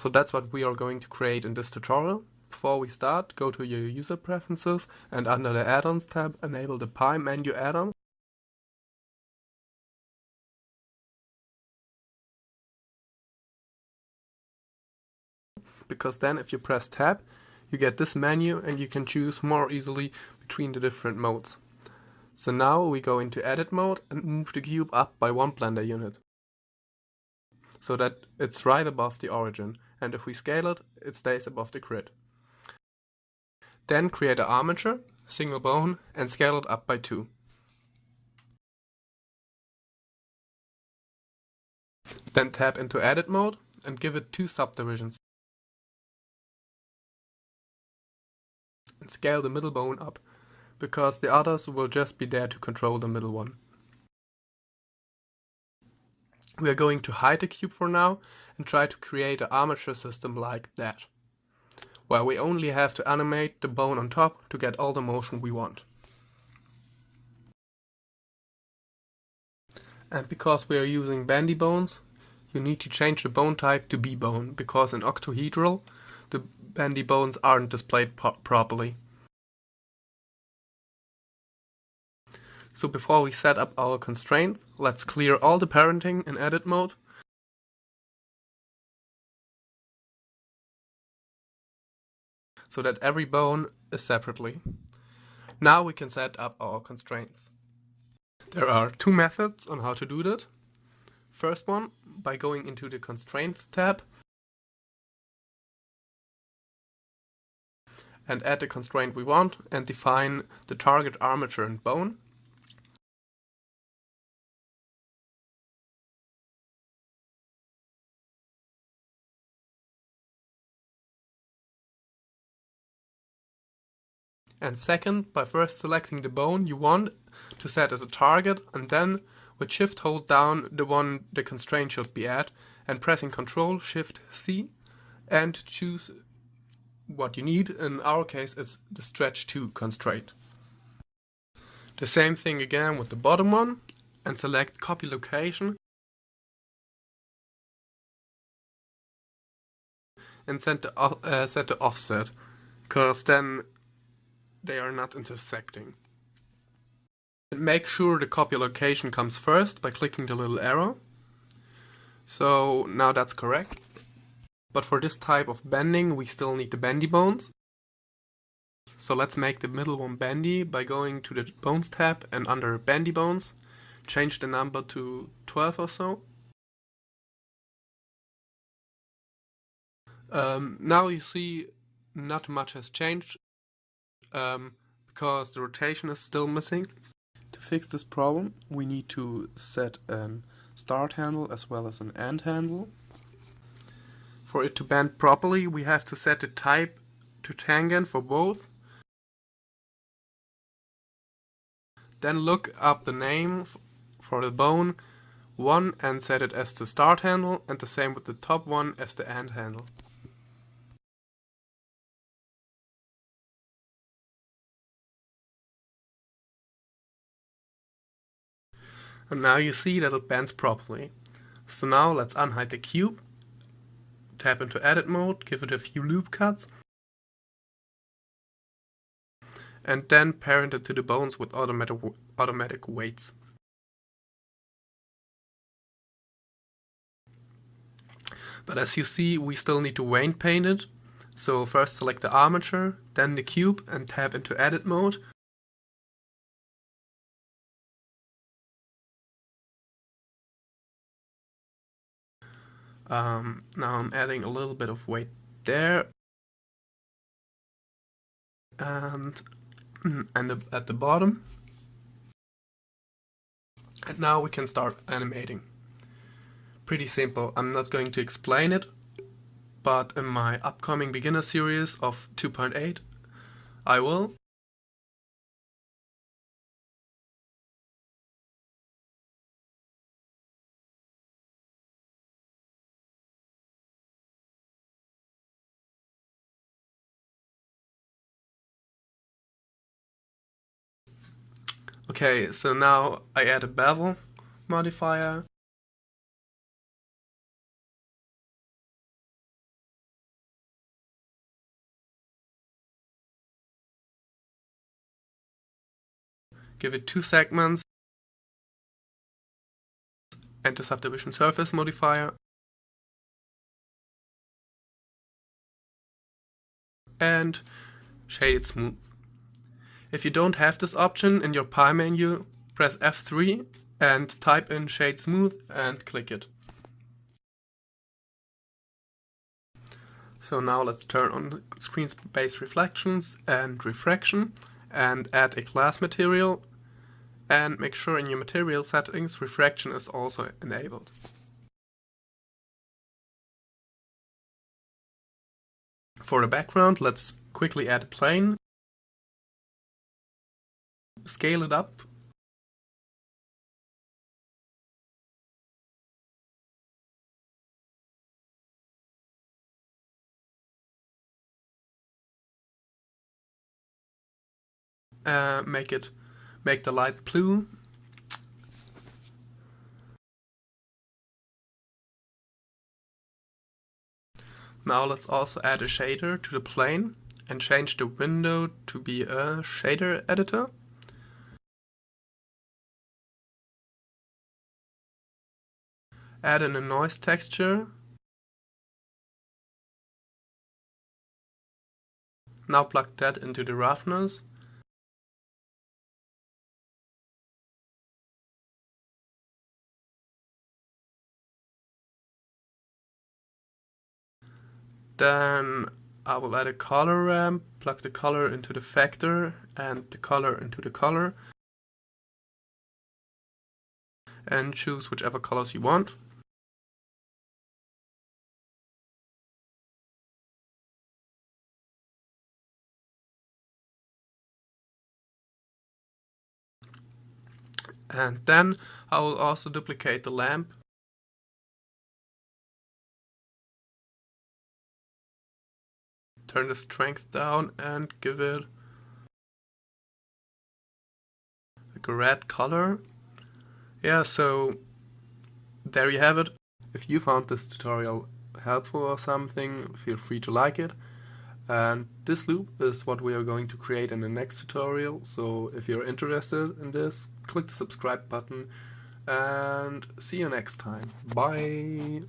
So that's what we are going to create in this tutorial. Before we start, go to your user preferences and under the add-ons tab, enable the Pi menu add-on. Because then if you press tab, you get this menu and you can choose more easily between the different modes. So now we go into edit mode and move the cube up by 1 Blender unit, so that it's right above the origin, and if we scale it, it stays above the grid. Then create an armature, single bone, and scale it up by 2. Then tap into edit mode and give it 2 subdivisions. And scale the middle bone up, because the others will just be there to control the middle one. We are going to hide the cube for now and try to create an armature system like that, where we only have to animate the bone on top to get all the motion we want. And because we are using bendy bones, you need to change the bone type to B-bone, because in octahedral the bendy bones aren't displayed properly. So before we set up our constraints, let's clear all the parenting in edit mode. So that every bone is separately. Now we can set up our constraints. There are 2 methods on how to do that. First one, by going into the Constraints tab and add the constraint we want and define the target armature and bone. And second, by first selecting the bone you want to set as a target, and then with Shift hold down the one the constraint should be at, and pressing Ctrl Shift C and choose what you need. In our case it's the stretch 2 constraint. The same thing again with the bottom one, and select copy location and set the offset, because then they are not intersecting. And make sure the copy location comes first by clicking the little arrow. So now that's correct. But for this type of bending we still need the bendy bones. So let's make the middle one bendy by going to the Bones tab and under Bendy Bones, change the number to 12 or so. Now you see not much has changed, because the rotation is still missing. To fix this problem, we need to set an start handle as well as an end handle. For it to bend properly, we have to set the type to tangent for both. Then look up the name for the bone one and set it as the start handle, and the same with the top one as the end handle. And now you see that it bends properly. So now let's unhide the cube, tap into edit mode, give it a few loop cuts, and then parent it to the bones with automatic weights. But as you see, we still need to vein paint it. So first select the armature, then the cube, and tap into edit mode. Now I'm adding a little bit of weight there, and at the bottom. And now we can start animating. Pretty simple. I'm not going to explain it, but in my upcoming beginner series of 2.8 I will. Okay, so now I add a bevel modifier. give it 2 segments and the subdivision surface modifier, and shade it smooth. If you don't have this option in your Pi menu, press F3 and type in shade smooth and click it. So now let's turn on screen space reflections and refraction and add a glass material, and make sure in your material settings refraction is also enabled. For the background, let's quickly add a plane, scale it up, make the light blue, now let's also add a shader to the plane and change the window to be a shader editor. Add in a noise texture. Now plug that into the roughness. Then I will add a color ramp, plug the color into the factor and the color into the color, and choose whichever colors you want. And then I will also duplicate the lamp. Turn the strength down and give it like a red color. Yeah, so there you have it. If you found this tutorial helpful or something, feel free to like it. And this loop is what we are going to create in the next tutorial, so if you're interested in this, click the subscribe button and see you next time. Bye!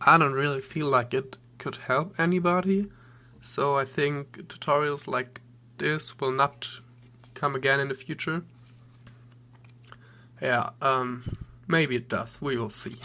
I don't really feel like it could help anybody, so I think tutorials like this will not come again in the future. Yeah, maybe it does. We will see.